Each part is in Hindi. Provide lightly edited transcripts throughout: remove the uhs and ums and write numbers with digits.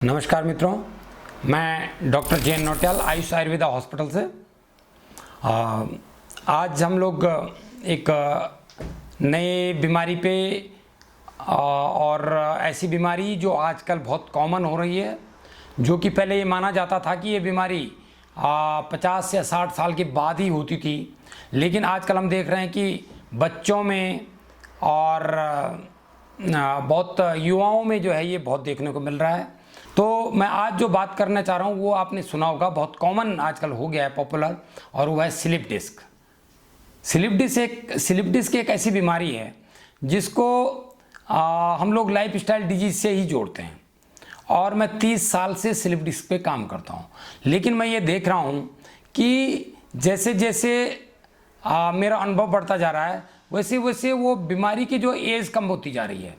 नमस्कार मित्रों, मैं doctor J N Nautiyal Ayush Ayurveda hospital से। आज हम लोग एक नए बीमारी पे और ऐसी बीमारी जो आजकल बहुत कॉमन हो रही है, जो कि पहले ये माना जाता था कि ये बीमारी 50 या 60 साल के बाद ही होती थी, लेकिन आजकल हम देख रहे हैं कि बच्चों में और बहुत युवाओं में जो है ये बहुत देखने को मिल रहा है। तो मैं आज जो बात करना चाह रहा हूँ वो आपने सुना होगा, बहुत कॉमन आजकल हो गया है, पॉपुलर, और वो है स्लिप डिस्क। स्लिप डिस्क एक ऐसी बीमारी है जिसको हम लोग लाइफस्टाइल डिजीज से ही जोड़ते हैं, और मैं 30 साल से स्लिप डिस्क पे काम करता हूँ। लेकिन मैं ये देख रहा हूँ कि जैसे जैसे मेरा अनुभव बढ़ता जा रहा है, वैसे वैसे वो बीमारी की जो एज कम होती जा रही है।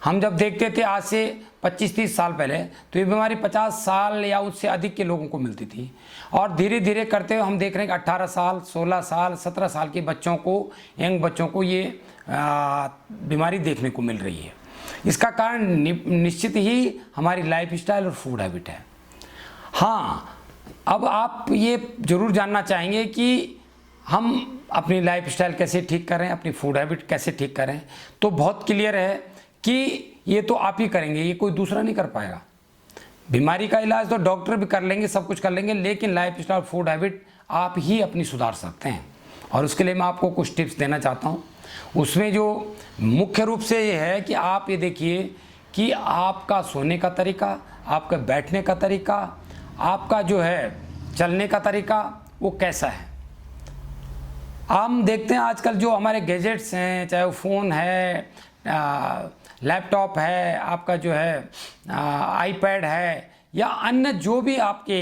हम जब देखते थे आज से 25-30 साल पहले, तो ये बीमारी 50 साल या उससे अधिक के लोगों को मिलती थी, और धीरे धीरे करते हुए हम देख रहे हैं कि 18 साल, 16 साल, 17 साल के बच्चों को, यंग बच्चों को ये बीमारी देखने को मिल रही है। इसका कारण निश्चित ही हमारी लाइफस्टाइल और फूड हैबिट है। हाँ, अब आप ये ज़रूर जानना चाहेंगे कि हम अपनी लाइफस्टाइल कैसे ठीक करें, अपनी फूड हैबिट कैसे ठीक करें। तो बहुत क्लियर है कि ये तो आप ही करेंगे, ये कोई दूसरा नहीं कर पाएगा। बीमारी का इलाज तो डॉक्टर भी कर लेंगे, सब कुछ कर लेंगे, लेकिन लाइफस्टाइल फूड हैबिट आप ही अपनी सुधार सकते हैं। और उसके लिए मैं आपको कुछ टिप्स देना चाहता हूँ। उसमें जो मुख्य रूप से ये है कि आप ये देखिए कि आपका सोने का तरीका, आपका बैठने का तरीका, आपका जो है चलने का तरीका वो कैसा है। हम देखते हैं आजकल जो हमारे गैजेट्स हैं, चाहे वो फ़ोन है, लैपटॉप है, आपका जो है आईपैड है, या अन्य जो भी आपके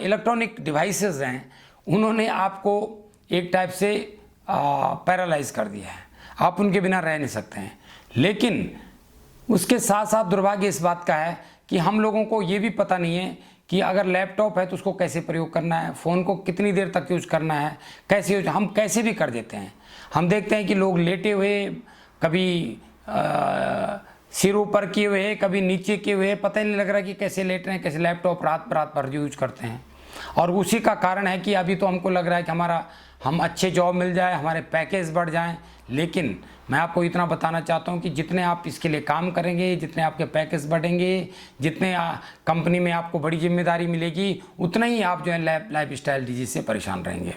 इलेक्ट्रॉनिक डिवाइसेस हैं, उन्होंने आपको एक टाइप से पैरालाइज कर दिया है। आप उनके बिना रह नहीं सकते हैं। लेकिन उसके साथ साथ दुर्भाग्य इस बात का है कि हम लोगों को ये भी पता नहीं है कि अगर लैपटॉप है तो उसको कैसे प्रयोग करना है, फ़ोन को कितनी देर तक यूज करना है, कैसे यूज, हम कैसे भी कर देते हैं। हम देखते हैं कि लोग लेटे हुए, कभी सिर ऊपर किए हुए, कभी नीचे किए हुए, पता ही नहीं लग रहा कि कैसे लेट रहे हैं, कैसे लैपटॉप रात भर यूज करते हैं। और उसी का कारण है कि अभी तो हमको लग रहा है कि हम अच्छे जॉब मिल जाए, हमारे पैकेज बढ़ जाएं। लेकिन मैं आपको इतना बताना चाहता हूं कि जितने आप इसके लिए काम करेंगे, जितने आपके पैकेज बढ़ेंगे, जितने कंपनी में आपको बड़ी जिम्मेदारी मिलेगी, उतना ही आप जो है लाइफस्टाइल डिजीज से परेशान रहेंगे।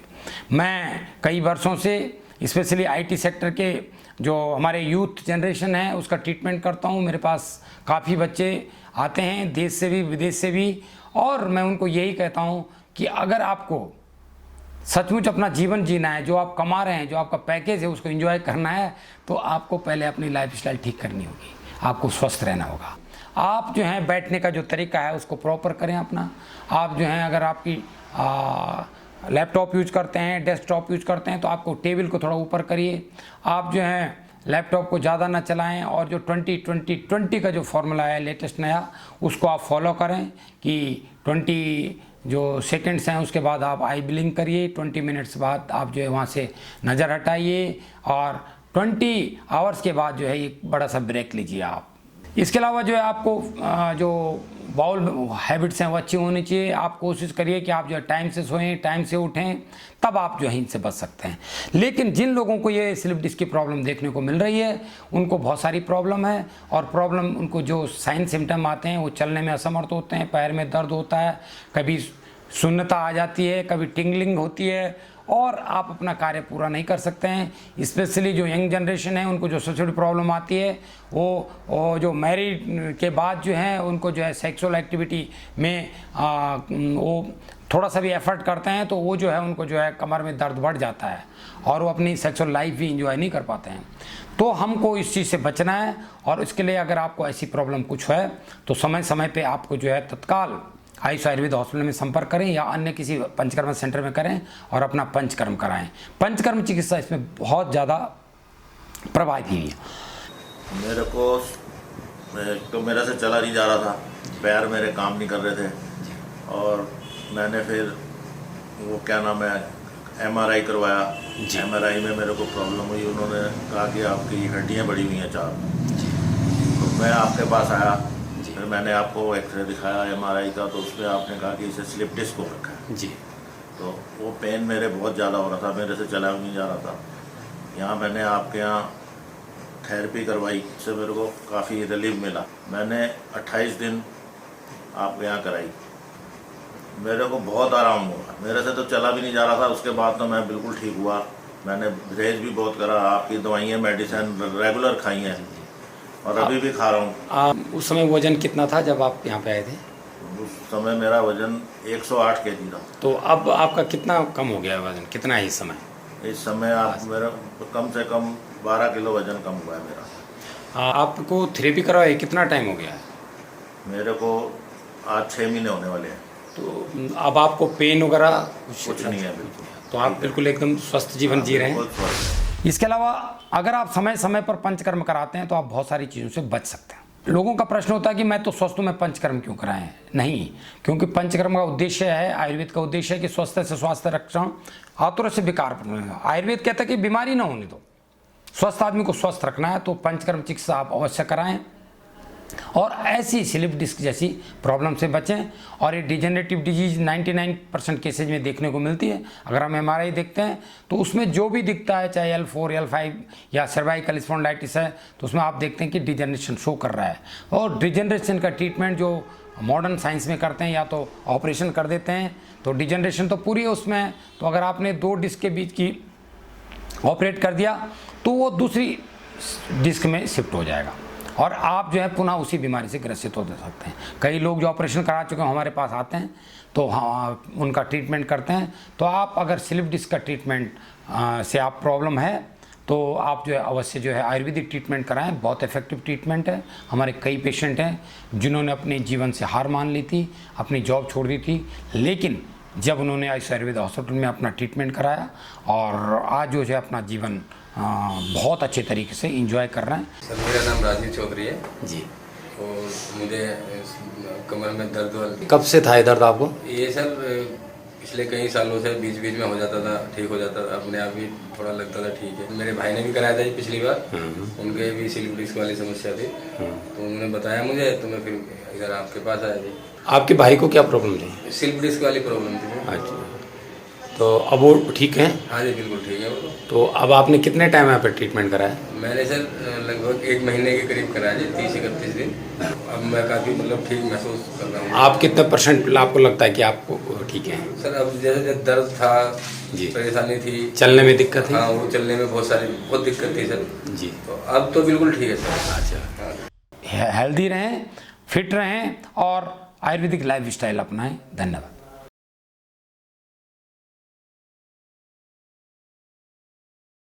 मैं कई वर्षों से स्पेशली आईटी सेक्टर के जो हमारे यूथ जनरेशन है उसका ट्रीटमेंट करता हूँ। मेरे पास काफ़ी बच्चे आते हैं, देश से भी विदेश से भी, और मैं उनको यही कहता हूँ कि अगर आपको सचमुच अपना जीवन जीना है, जो आप कमा रहे हैं, जो आपका पैकेज है, उसको एंजॉय करना है, तो आपको पहले अपनी लाइफस्टाइल ठीक करनी होगी, आपको स्वस्थ रहना होगा। आप जो है बैठने का जो तरीका है उसको प्रॉपर करें अपना। आप जो है अगर आपकी लैपटॉप यूज करते हैं, डेस्कटॉप यूज करते हैं, तो आपको टेबल को थोड़ा ऊपर करिए। आप जो है लैपटॉप को ज़्यादा ना चलाएं, और जो 20-20-20 का जो फॉर्मूला है लेटेस्ट नया, उसको आप फॉलो करें कि 20 जो सेकंड्स हैं उसके बाद आप आई ब्लिंक करिए, 20 मिनट्स बाद आप जो है वहाँ से नज़र हटाइए, और 20 आवर्स के बाद जो है एक बड़ा सा ब्रेक लीजिए आप। इसके अलावा जो है आपको जो बाउल हैबिट्स हैं वो अच्छी होनी चाहिए। आप कोशिश करिए कि आप जो है टाइम से सोएं, टाइम से उठें, तब आप जो है इनसे बच सकते हैं। लेकिन जिन लोगों को ये स्लिप डिस्क की प्रॉब्लम देखने को मिल रही है, उनको बहुत सारी प्रॉब्लम है, और प्रॉब्लम उनको जो साइन सिम्टम आते हैं, वो चलने में असमर्थ होते हैं, पैर में दर्द होता है, कभी शून्यता आ जाती है, कभी टिंगलिंग होती है, और आप अपना कार्य पूरा नहीं कर सकते हैं। स्पेशली जो यंग जनरेशन है उनको जो सबसे बड़ी प्रॉब्लम आती है वो जो मैरिड के बाद जो है उनको जो है सेक्सुअल एक्टिविटी में वो थोड़ा सा भी एफर्ट करते हैं, तो वो जो है उनको जो है कमर में दर्द बढ़ जाता है, और वो अपनी सेक्सुअल लाइफ भी इंजॉय नहीं कर पाते हैं। तो हमको इस चीज़ से बचना है, और इसके लिए अगर आपको ऐसी प्रॉब्लम कुछ है तो समय समय पे आपको जो है तत्काल आयुष आयुर्वेदा हॉस्पिटल में संपर्क करें, या अन्य किसी पंचकर्म सेंटर में करें, और अपना पंचकर्म कराएं। पंचकर्म चिकित्सा इसमें बहुत ज़्यादा प्रभावी है। मेरे को तो मेरे से चला नहीं जा रहा था, पैर मेरे काम नहीं कर रहे थे, और मैंने फिर वो क्या नाम है MRI करवाया। MRI में मेरे को प्रॉब्लम हुई, उन्होंने कहा कि आपकी हड्डियाँ बढ़ी हुई हैं 4। तो मैं आपके पास आया, फिर मैंने आपको एक्सरे दिखाया MRI का, तो उसमें आपने कहा कि इसे स्लिप डिस्क हो रखा है जी। तो वो पेन मेरे बहुत ज़्यादा हो रहा था, मेरे से चला भी नहीं जा रहा था। यहाँ मैंने आपके यहाँ थेरेपी करवाई, इससे मेरे को काफ़ी रिलीफ मिला। मैंने 28 दिन आपके यहाँ कराई, मेरे को बहुत आराम हुआ। मेरे से तो चला भी नहीं जा रहा था, उसके बाद तो मैं बिल्कुल ठीक हुआ। मैंने परहेज भी बहुत करा, आपकी दवाइयाँ मेडिसिन रेगुलर खाई हैं और अभी भी खा रहा हूँ। आप उस समय वजन कितना था जब आप यहाँ पे आए थे? उस समय मेरा वजन 108 kg था। तो अब आपका कितना कम हो गया वजन, कितना है इस समय? इस समय आप मेरा कम से कम 12 किलो वजन कम हुआ है मेरा। आपको थेरेपी करवाए कितना टाइम हो गया है? मेरे को आज 6 महीने होने वाले हैं। तो अब आपको पेन वगैरह कुछ नहीं है बिल्कुल। तो आप बिल्कुल एकदम स्वस्थ जीवन जी रहे हैं। बहुत स्वस्थ। इसके अलावा अगर आप समय समय पर पंचकर्म कराते हैं तो आप बहुत सारी चीज़ों से बच सकते हैं। लोगों का प्रश्न होता है कि मैं तो स्वस्थ हूँ, मैं पंचकर्म क्यों कराएं? नहीं, क्योंकि पंचकर्म का उद्देश्य है, आयुर्वेद का उद्देश्य है कि स्वस्थ से स्वास्थ्य रक्षण, आतुर से विकार। आयुर्वेद कहता है कि बीमारी ना होने दो, स्वस्थ आदमी को स्वस्थ रखना है, तो पंचकर्म चिकित्सा आप अवश्य कराएं और ऐसी स्लिप डिस्क जैसी प्रॉब्लम से बचें। और ये डिजेनरेटिव डिजीज 99% केसेज में देखने को मिलती है। अगर हम MRI देखते हैं तो उसमें जो भी दिखता है, चाहे L4, L5 या सर्वाइकल स्पॉन्डिलाइटिस है, तो उसमें आप देखते हैं कि डिजेनरेशन शो कर रहा है। और डिजेनरेशन का ट्रीटमेंट जो मॉडर्न साइंस में करते हैं, या तो ऑपरेशन कर देते हैं, तो डिजेनरेशन तो पूरी है उसमें। तो अगर आपने 2 डिस्क के बीच की ऑपरेट कर दिया तो वो दूसरी डिस्क में शिफ्ट हो जाएगा और आप जो है पुनः उसी बीमारी से ग्रसित हो सकते हैं। कई लोग जो ऑपरेशन करा चुके हैं हमारे पास आते हैं, तो हाँ उनका ट्रीटमेंट करते हैं। तो आप अगर स्लिप डिस्क का ट्रीटमेंट से आप प्रॉब्लम है तो आप जो है अवश्य जो है आयुर्वेदिक ट्रीटमेंट कराएं। बहुत इफेक्टिव ट्रीटमेंट है। हमारे कई पेशेंट हैं जिन्होंने अपने जीवन से हार मान ली थी, अपनी जॉब छोड़ दी थी, लेकिन जब उन्होंने आयुर्वेद हॉस्पिटल में अपना ट्रीटमेंट कराया और आज जो है अपना जीवन बहुत अच्छे तरीके से एंजॉय कर रहे हैं। सर मेरा नाम राजीव चौधरी है जी। और मुझे कमर में दर्द कब से था ये दर्द आपको? ये सर पिछले कई सालों से बीच बीच में हो जाता था, ठीक हो जाता था, अपने आप ही थोड़ा लगता था ठीक है। मेरे भाई ने भी कराया था ये पिछली बार, उनके भी स्लिप डिस्क वाली समस्या थी, तो उन्होंने बताया मुझे, तो मैं फिर इधर आपके पास आया जी। आपके भाई को क्या प्रॉब्लम थी? स्लिप डिस्क वाली प्रॉब्लम थी। अच्छा, तो अब वो ठीक है? हाँ जी बिल्कुल ठीक है वो। तो अब आपने कितने टाइम यहाँ पे ट्रीटमेंट कराया? मैंने सर लगभग 1 महीने के करीब कराया जी, 30-31 दिन। अब मैं काफ़ी मतलब ठीक महसूस कर रहा हूँ। आप कितने % आपको लगता है कि आपको ठीक है? सर अब जैसे दर्द था जी, परेशानी थी, चलने में दिक्कत थी? हाँ वो चलने में बहुत दिक्कत थी सर जी। तो अब तो बिल्कुल ठीक है सर। अच्छा, हेल्दी रहें, फिट रहें और आयुर्वेदिक लाइफ स्टाइल अपनाएं। धन्यवाद।